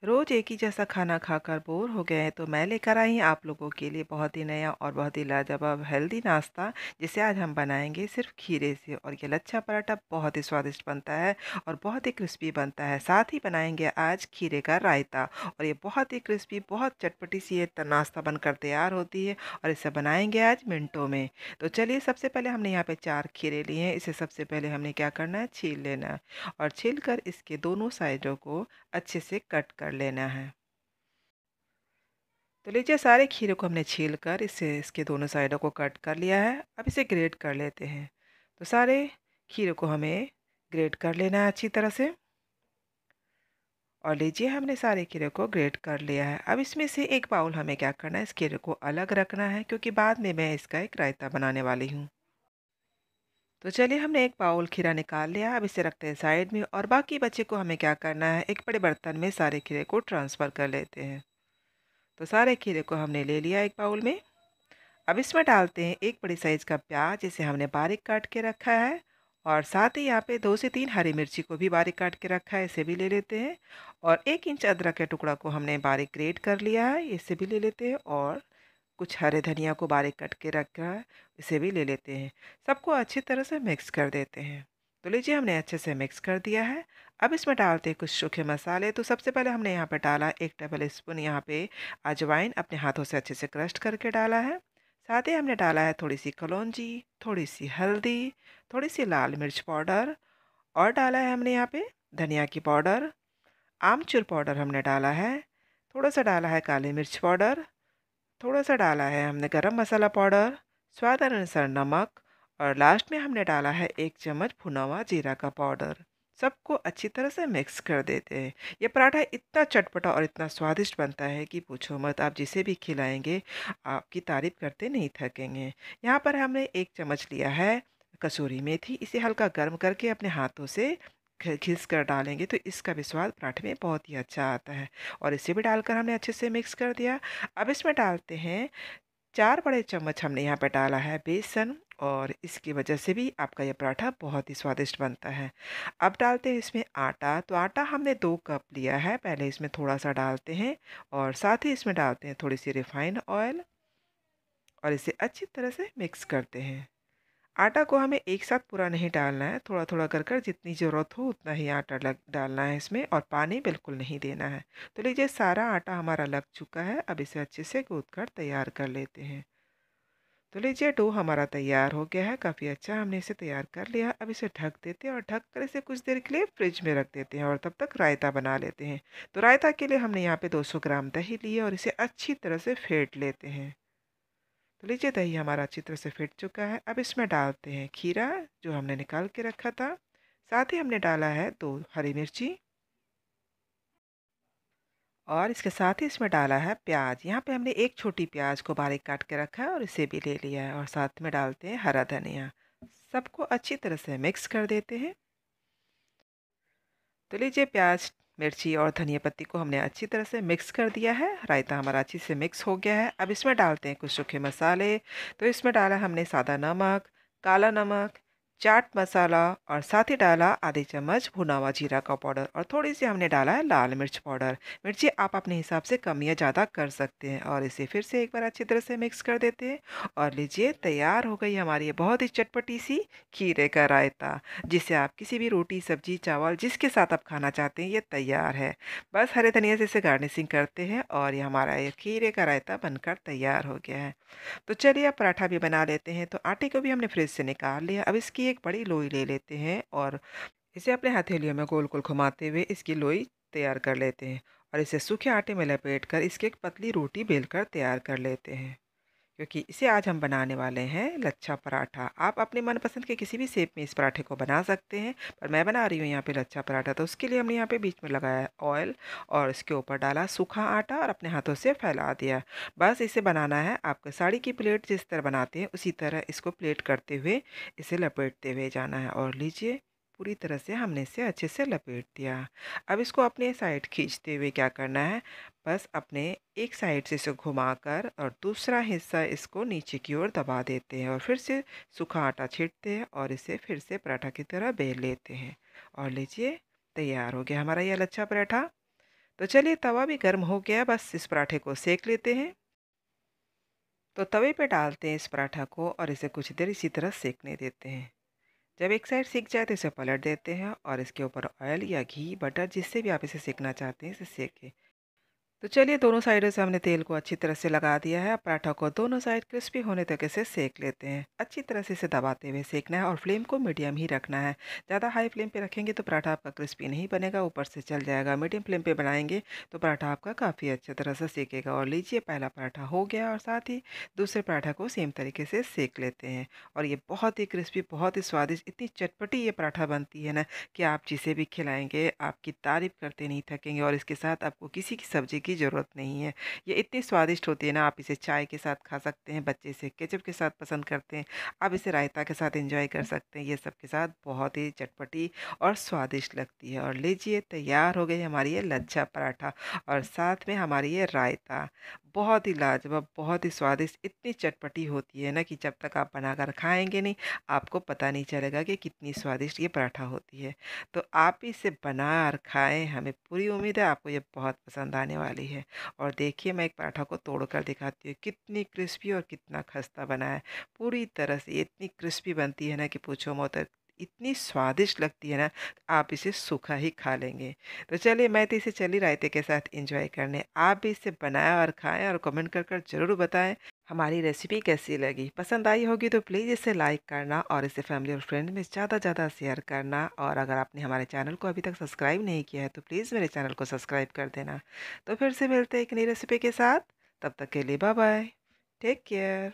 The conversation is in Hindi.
रोज़ एक ही जैसा खाना खाकर बोर हो गए हैं तो मैं लेकर आई हूँ आप लोगों के लिए बहुत ही नया और बहुत ही लाजवाब हेल्दी नाश्ता, जिसे आज हम बनाएंगे सिर्फ खीरे से। और ये लच्छा पराठा बहुत ही स्वादिष्ट बनता है और बहुत ही क्रिस्पी बनता है। साथ ही बनाएंगे आज खीरे का रायता, और ये बहुत ही क्रिस्पी, बहुत चटपटी सी ये नाश्ता बनकर तैयार होती है। और इसे बनाएंगे आज मिनटों में। तो चलिए, सबसे पहले हमने यहाँ पे 4 खीरे लिए हैं। इसे सबसे पहले हमने क्या करना है, छील लेना है। और छील कर इसके दोनों साइडों को अच्छे से कट कर लेना है। तो लीजिए, सारे खीरे को हमने छील कर इसे इसके दोनों साइडों को कट कर लिया है। अब इसे ग्रेट कर लेते हैं। तो सारे खीरे को हमें ग्रेट कर लेना है अच्छी तरह से। और लीजिए, हमने सारे खीरे को ग्रेट कर लिया है। अब इसमें से एक बाउल हमें क्या करना है, इस खीरे को अलग रखना है, क्योंकि बाद में मैं इसका एक रायता बनाने वाली हूँ। तो चलिए, हमने एक बाउल खीरा निकाल लिया। अब इसे रखते हैं साइड में, और बाकी बचे को हमें क्या करना है, एक बड़े बर्तन में सारे खीरे को ट्रांसफ़र कर लेते हैं। तो सारे खीरे को हमने ले लिया एक बाउल में। अब इसमें डालते हैं एक बड़ी साइज़ का प्याज, जिसे हमने बारीक काट के रखा है। और साथ ही यहाँ पे 2 से 3 हरी मिर्ची को भी बारीक काट के रखा है, इसे भी ले लेते हैं। और 1 इंच अदरक के टुकड़ा को हमने बारीक ग्रेट कर लिया है, इसे भी ले लेते हैं। और कुछ हरे धनिया को बारीक कट के रखा है, इसे भी ले लेते हैं। सबको अच्छी तरह से मिक्स कर देते हैं। तो लीजिए, हमने अच्छे से मिक्स कर दिया है। अब इसमें डालते हैं कुछ सूखे मसाले। तो सबसे पहले हमने यहाँ पे डाला 1 टेबल स्पून यहाँ पे अजवाइन, अपने हाथों से अच्छे से क्रश करके डाला है। साथ ही हमने डाला है थोड़ी सी कलौंजी, थोड़ी सी हल्दी, थोड़ी सी लाल मिर्च पाउडर, और डाला है हमने यहाँ पे धनिया की पाउडर, आमचूर पाउडर हमने डाला है, थोड़ा सा डाला है काली मिर्च पाउडर, थोड़ा सा डाला है हमने गरम मसाला पाउडर, स्वाद अनुसार नमक, और लास्ट में हमने डाला है 1 चम्मच भुना हुआ जीरा का पाउडर। सबको अच्छी तरह से मिक्स कर देते हैं। ये पराठा इतना चटपटा और इतना स्वादिष्ट बनता है कि पूछो मत। आप जिसे भी खिलाएंगे, आपकी तारीफ करते नहीं थकेंगे। यहाँ पर हमने 1 चम्मच लिया है कसूरी मेथी। इसे हल्का गर्म करके अपने हाथों से घिस कर डालेंगे तो इसका भी स्वाद पराठे में बहुत ही अच्छा आता है। और इसे भी डालकर हमने अच्छे से मिक्स कर दिया। अब इसमें डालते हैं 4 बड़े चम्मच हमने यहाँ पे डाला है बेसन, और इसकी वजह से भी आपका ये पराठा बहुत ही स्वादिष्ट बनता है। अब डालते हैं इसमें आटा। तो आटा हमने 2 कप लिया है। पहले इसमें थोड़ा-सा डालते हैं, और साथ ही इसमें डालते हैं थोड़ी सी रिफाइंड ऑयल, और इसे अच्छी तरह से मिक्स करते हैं। आटा को हमें एक साथ पूरा नहीं डालना है, थोड़ा-थोड़ा कर कर जितनी ज़रूरत हो उतना ही आटा लग डालना है इसमें, और पानी बिल्कुल नहीं देना है। तो लीजिए, सारा आटा हमारा लग चुका है। अब इसे अच्छे से गूँथ कर तैयार कर लेते हैं। तो लीजिए, डो हमारा तैयार हो गया है, काफ़ी अच्छा हमने इसे तैयार कर लिया। अब इसे ढक देते हैं, और ढक कर इसे कुछ देर के लिए फ्रिज में रख देते हैं, और तब तक रायता बना लेते हैं। तो रायता के लिए हमने यहाँ पे 200 ग्राम दही ली है, और इसे अच्छी तरह से फेंट लेते हैं। तो लीजिए, दही हमारा अच्छी तरह से फिट चुका है। अब इसमें डालते हैं खीरा, जो हमने निकाल के रखा था। साथ ही हमने डाला है 2 हरी मिर्ची, और इसके साथ ही इसमें डाला है प्याज। यहाँ पे हमने एक छोटी प्याज को बारीक काट के रखा है, और इसे भी ले लिया है। और साथ में डालते हैं हरा धनिया। सबको अच्छी तरह से मिक्स कर देते हैं। तो लीजिए, प्याज, मिर्ची और धनिया पत्ती को हमने अच्छी तरह से मिक्स कर दिया है। रायता हमारा अच्छी से मिक्स हो गया है। अब इसमें डालते हैं कुछ सूखे मसाले। तो इसमें डाला हमने सादा नमक, काला नमक, चाट मसाला, और साथ ही डाला आधी चम्मच भुना हुआ जीरा का पाउडर, और थोड़ी सी हमने डाला है लाल मिर्च पाउडर। मिर्ची आप अपने हिसाब से कम या ज़्यादा कर सकते हैं। और इसे फिर से एक बार अच्छी तरह से मिक्स कर देते हैं। और लीजिए, तैयार हो गई हमारी ये बहुत ही चटपटी सी खीरे का रायता, जिसे आप किसी भी रोटी, सब्जी, चावल जिसके साथ आप खाना चाहते हैं, ये तैयार है। बस हरे धनिया से इसे गार्निशिंग करते हैं, और ये हमारा ये खीरे का रायता बनकर तैयार हो गया है। तो चलिए, अब पराठा भी बना लेते हैं। तो आटे को भी हमने फ्रिज से निकाल लिया। अब इसकी एक बड़ी लोई ले लेते हैं, और इसे अपने हथेलियों में गोल-गोल घुमाते हुए इसकी लोई तैयार कर लेते हैं। और इसे सूखे आटे में लपेट कर इसकी एक पतली रोटी बेलकर तैयार कर लेते हैं, क्योंकि इसे आज हम बनाने वाले हैं लच्छा पराठा। आप अपने मनपसंद के किसी भी शेप में इस पराठे को बना सकते हैं, पर मैं बना रही हूँ यहाँ पे लच्छा पराठा। तो उसके लिए हमने यहाँ पे बीच में लगाया है ऑयल, और इसके ऊपर डाला सूखा आटा, और अपने हाथों से फैला दिया। बस इसे बनाना है आपको साड़ी की प्लेट जिस तरह बनाते हैं उसी तरह इसको प्लेट करते हुए इसे लपेटते हुए जाना है। और लीजिए, पूरी तरह से हमने इसे अच्छे से लपेट दिया। अब इसको अपने साइड खींचते हुए क्या करना है, बस अपने एक साइड से इसे घुमाकर और दूसरा हिस्सा इसको नीचे की ओर दबा देते हैं, और फिर से सूखा आटा छींटते हैं, और इसे फिर से पराठा की तरह बेल लेते हैं। और लीजिए, तैयार हो गया हमारा यह लच्छा पराठा। तो चलिए तवा भी गर्म हो गया, बस इस पराठे को सेक लेते हैं। तो तवे पे डालते हैं इस पराठा को और इसे कुछ देर इसी तरह सेकने देते हैं। जब एक साइड सिक जाए तो इसे पलट देते हैं और इसके ऊपर ऑयल या घी, बटर जिससे भी आप इसे सेकना चाहते हैं इसे सेकें। तो चलिए दोनों साइडों से हमने तेल को अच्छी तरह से लगा दिया है। अब पराठा को दोनों साइड क्रिस्पी होने तक इसे सेक लेते हैं। अच्छी तरह से इसे दबाते हुए सेकना है और फ्लेम को मीडियम ही रखना है। ज़्यादा हाई फ्लेम पे रखेंगे तो पराठा आपका क्रिस्पी नहीं बनेगा, ऊपर से जल जाएगा। मीडियम फ्लेम पे बनाएंगे तो पराठा आपका काफ़ी अच्छी तरह से सेकेगा। और लीजिए पहला पराठा हो गया और साथ ही दूसरे पराठा को सेम तरीके से सेक लेते हैं। और ये बहुत ही क्रिस्पी, बहुत ही स्वादिष्ट, इतनी चटपटी ये पराठा बनती है ना कि आप जिसे भी खिलाएंगे आपकी तारीफ़ करते नहीं थकेंगे और इसके साथ आपको किसी की सब्ज़ी की ज़रूरत नहीं है। ये इतनी स्वादिष्ट होती है ना, आप इसे चाय के साथ खा सकते हैं, बच्चे इसे केचप के साथ पसंद करते हैं, आप इसे रायता के साथ एंजॉय कर सकते हैं। ये सब के साथ बहुत ही चटपटी और स्वादिष्ट लगती है। और लीजिए तैयार हो गई हमारी ये लच्छा पराठा और साथ में हमारी ये रायता। बहुत ही लाजवाब, बहुत ही स्वादिष्ट, इतनी चटपटी होती है ना कि जब तक आप बनाकर खाएँगे नहीं, आपको पता नहीं चलेगा कि कितनी स्वादिष्ट ये पराठा होती है। तो आप भी इसे बना और खाएँ, हमें पूरी उम्मीद है आपको ये बहुत पसंद आने वाली है। और देखिए मैं एक पराठा को तोड़कर दिखाती हूँ, कितनी क्रिस्पी और कितना खस्ता बना है। पूरी तरह से ये इतनी क्रिस्पी बनती है ना कि पूछो मत, इतनी स्वादिष्ट लगती है ना, आप इसे सूखा ही खा लेंगे। तो चलिए मैं तो इसे चली रायते के साथ एंजॉय करने। आप भी इसे बनाएँ और खाएँ और कमेंट कर कर ज़रूर बताएँ हमारी रेसिपी कैसी लगी। पसंद आई होगी तो प्लीज़ इसे लाइक करना और इसे फैमिली और फ्रेंड में ज़्यादा ज़्यादा शेयर करना। और अगर आपने हमारे चैनल को अभी तक सब्सक्राइब नहीं किया है तो प्लीज़ मेरे चैनल को सब्सक्राइब कर देना। तो फिर से मिलते हैं एक नई रेसिपी के साथ, तब तक के लिए बाय बाय, टेक केयर।